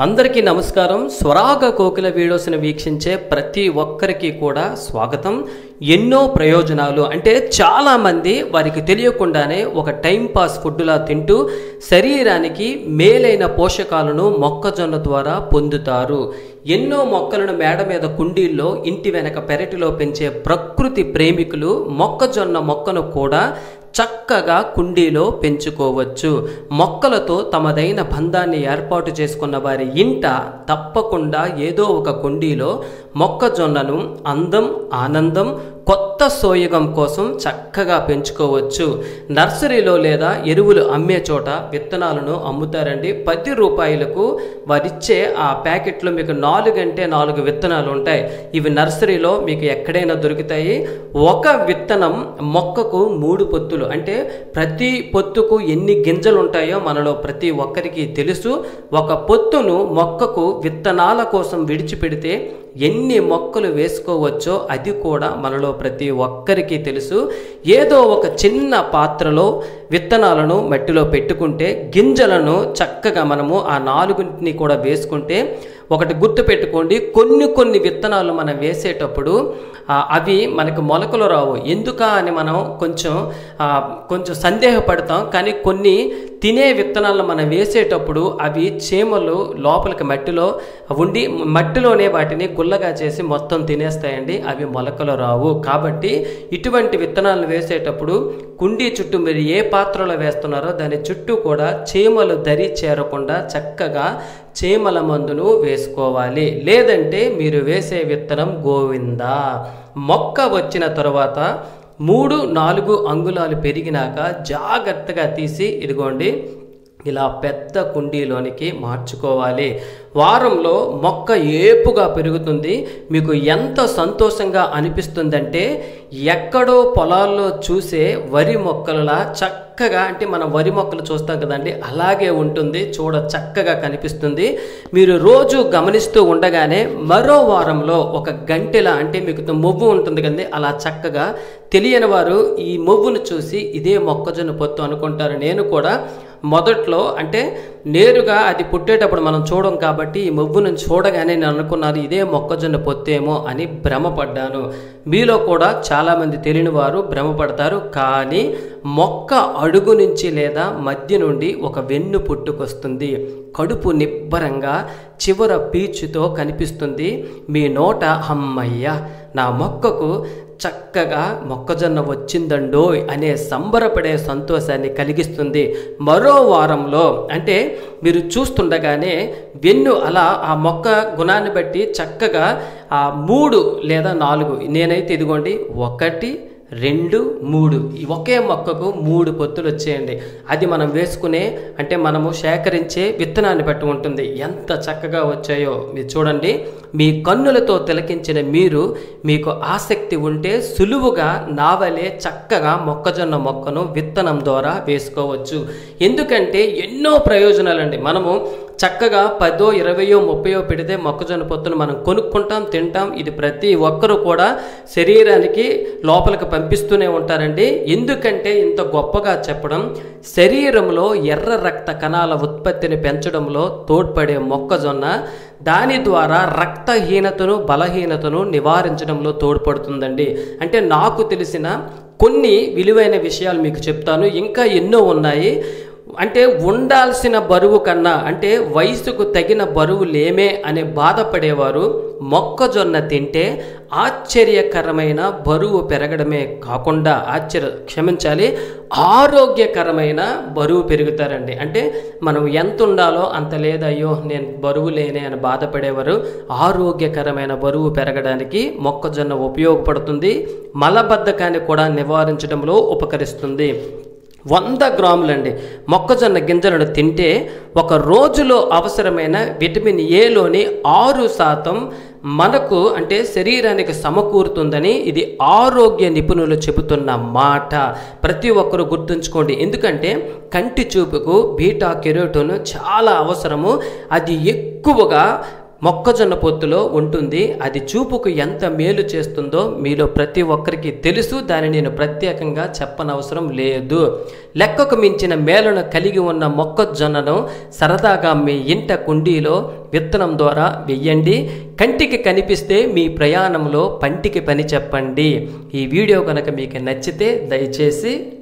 అందరికీ నమస్కారం. స్వరాగ కోకిల వీడియోస్ని వీక్షించే ప్రతి ఒక్కరికి కూడా స్వాగతం. ఎన్నో ప్రయోజనాలు అంటే చాలామంది వారికి తెలియకుండానే ఒక టైం పాస్ ఫుడ్లా తింటూ శరీరానికి మేలైన పోషకాలను మొక్కజొన్న ద్వారా పొందుతారు. ఎన్నో మొక్కలను మేడ మీద కుండీల్లో ఇంటి వెనక పెరటిలో పెంచే ప్రకృతి ప్రేమికులు మొక్కజొన్న మొక్కను కూడా చక్కగా కుండీలో పెంచుకోవచ్చు. మొక్కలతో తమదైన బంధాన్ని ఏర్పాటు చేసుకున్న వారి ఇంట తప్పకుండా ఏదో ఒక కుండీలో మొక్కజొన్నను అందం, ఆనందం, కొత్త సోయగం కోసం చక్కగా పెంచుకోవచ్చు. నర్సరీలో లేదా ఎరువులు అమ్మే చోట విత్తనాలను అమ్ముతారండి. 10 రూపాయలకు వారిచ్చే ఆ ప్యాకెట్లో మీకు 4 అంటే 4 విత్తనాలు ఉంటాయి. ఇవి నర్సరీలో మీకు ఎక్కడైనా దొరుకుతాయి. ఒక విత్తనం మొక్కకు 3 పొత్తులు, అంటే ప్రతి పొత్తుకు ఎన్ని గింజలు ఉంటాయో మనలో ప్రతి ఒక్కరికి తెలుసు. ఒక పొత్తును మొక్కకు విత్తనాల కోసం విడిచిపెడితే ఎన్ని మొక్కలు వేసుకోవచ్చో అది కూడా మనలో ప్రతి ఒక్కరికి తెలుసు. ఏదో ఒక చిన్న పాత్రలో విత్తనాలను మట్టిలో పెట్టుకుంటే గింజలను చక్కగా మనము ఆ 4 కూడా వేసుకుంటే, ఒకటి గుర్తు పెట్టుకోండి, కొన్ని విత్తనాలు మనం వేసేటప్పుడు అవి మనకు మొలకలు రావు. ఎందుకా అని మనం కొంచెం సందేహపడతాం. కానీ కొన్ని తినే విత్తనాలను మనం వేసేటప్పుడు అవి చీమలు లోపలికి మట్టిలో ఉండి మట్టిలోనే వాటిని గుల్లగా చేసి మొత్తం తినేస్తాయండి. అవి మొలకలు రావు. కాబట్టి ఇటువంటి విత్తనాలను వేసేటప్పుడు కుండీ చుట్టూ మీరు ఏ పాత్రలో వేస్తున్నారో దాని చుట్టూ కూడా చీమలు దరి చేరకుండా చక్కగా చీమల మందును వేసుకోవాలి. లేదంటే మీరు వేసే విత్తనం గోవిందా. మొక్క వచ్చిన తర్వాత 3-4 అంగుళాలు పెరిగినాక జాగ్రత్తగా తీసి ఇదిగోండి ఇలా పెద్ద కుండీలోనికి మార్చుకోవాలి. వారంలో మొక్క ఏపుగా పెరుగుతుంది. మీకు ఎంత సంతోషంగా అనిపిస్తుందంటే ఎక్కడో పొలాల్లో చూసే వరి మొక్కలలా చక్కగా, అంటే మనం వరి మొక్కలు చూస్తాం కదండి, అలాగే ఉంటుంది. చూడ చక్కగా కనిపిస్తుంది. మీరు రోజు గమనిస్తూ ఉండగానే మరో వారంలో ఒక గంటెలా, అంటే మీకు మొవ్వు ఉంటుంది కదండి, అలా చక్కగా తెలియని వారు ఈ మొవ్వును చూసి ఇదే మొక్కజొన్న పొత్తు అనుకుంటారు. నేను కూడా మొదట్లో అంటే నేరుగా అది పుట్టేటప్పుడు మనం చూడం కాబట్టి ఈ మొవ్వును చూడగానే నేను అనుకున్నాను ఇదే మొక్కజొన్న పొత్తేమో అని భ్రమపడ్డాను. మీలో కూడా చాలామంది తెలియని వారు భ్రమపడతారు. కానీ మొక్క అడుగు నుంచి లేదా మధ్య నుండి ఒక వెన్ను పుట్టుకొస్తుంది. కడుపు నిబ్బరంగా చివర పీచుతో కనిపిస్తుంది. మీ నోట అమ్మయ్య నా మొక్కకు చక్కగా మొక్కజొన్న వచ్చిందండోయ్ అనే సంబరపడే సంతోషాన్ని కలిగిస్తుంది. మరో వారంలో అంటే మీరు చూస్తుండగానే వెన్ను అలా ఆ మొక్క గుణాన్ని బట్టి చక్కగా 3 లేదా 4, నేనైతే ఇదిగోండి 1, 2, 3 ఒకే మొక్కకు 3 పొత్తులు వచ్చేయండి. అది మనం వేసుకునే అంటే మనము సేకరించే విత్తనాన్ని బట్టి ఉంటుంది. ఎంత చక్కగా వచ్చాయో మీరు చూడండి. మీ కన్నులతో తిలకించిన మీకు ఆసక్తి ఉంటే సులువుగా నావలే చక్కగా మొక్కజొన్న మొక్కను విత్తనం ద్వారా వేసుకోవచ్చు. ఎందుకంటే ఎన్నో ప్రయోజనాలండి. మనము చక్కగా 10, 20, 30 పెడితే మొక్కజొన్న పొత్తును మనం కొనుక్కుంటాం, తింటాం. ఇది ప్రతి ఒక్కరూ కూడా శరీరానికి లోపలికి పంపిస్తూనే ఉంటారండి. ఎందుకంటే ఇంత గొప్పగా చెప్పడం, శరీరంలో ఎర్ర రక్త కణాల ఉత్పత్తిని పెంచడంలో తోడ్పడే మొక్కజొన్న దాని ద్వారా రక్తహీనతను, బలహీనతను నివారించడంలో తోడ్పడుతుందండి. అంటే నాకు తెలిసిన కొన్ని విలువైన విషయాలు మీకు చెప్తాను. ఇంకా ఎన్నో ఉన్నాయి. అంటే ఉండాల్సిన బరువు కన్నా, అంటే వయసుకు తగిన బరువు లేమే అనే బాధపడేవారు మొక్కజొన్న తింటే ఆశ్చర్యకరమైన బరువు పెరగడమే కాకుండా ఆరోగ్యకరమైన బరువు పెరుగుతారండి. అంటే మనం ఎంత ఉండాలో అంత లేదయ్యో నేను బరువు లేనే అని బాధపడేవారు ఆరోగ్యకరమైన బరువు పెరగడానికి మొక్కజొన్న ఉపయోగపడుతుంది. మలబద్ధకాన్ని కూడా నివారించడంలో ఉపకరిస్తుంది. 100 గ్రాములండి మొక్కజొన్న గింజలను తింటే ఒక రోజులో అవసరమైన విటమిన్ ఏలోని 6% మనకు అంటే శరీరానికి సమకూరుతుందని ఇది ఆరోగ్య నిపుణులు చెబుతున్న మాట. ప్రతి ఒక్కరూ గుర్తుంచుకోండి. ఎందుకంటే కంటి చూపుకు బీటా కెరోటిన్ చాలా అవసరము. అది ఎక్కువగా మొక్కజొన్న పొత్తులో ఉంటుంది. అది చూపుకు ఎంత మేలు చేస్తుందో మీలో ప్రతి ఒక్కరికి తెలుసు. దాన్ని నేను ప్రత్యేకంగా చెప్పనవసరం లేదు. లెక్కకు మించిన మేలును కలిగి ఉన్న మొక్కజొన్నను సరదాగా మీ ఇంట కుండీలో విత్తనం ద్వారా వెయ్యండి. కంటికి కనిపిస్తే మీ ప్రయాణంలో పంటికి పని చెప్పండి. ఈ వీడియో కనుక మీకు నచ్చితే దయచేసి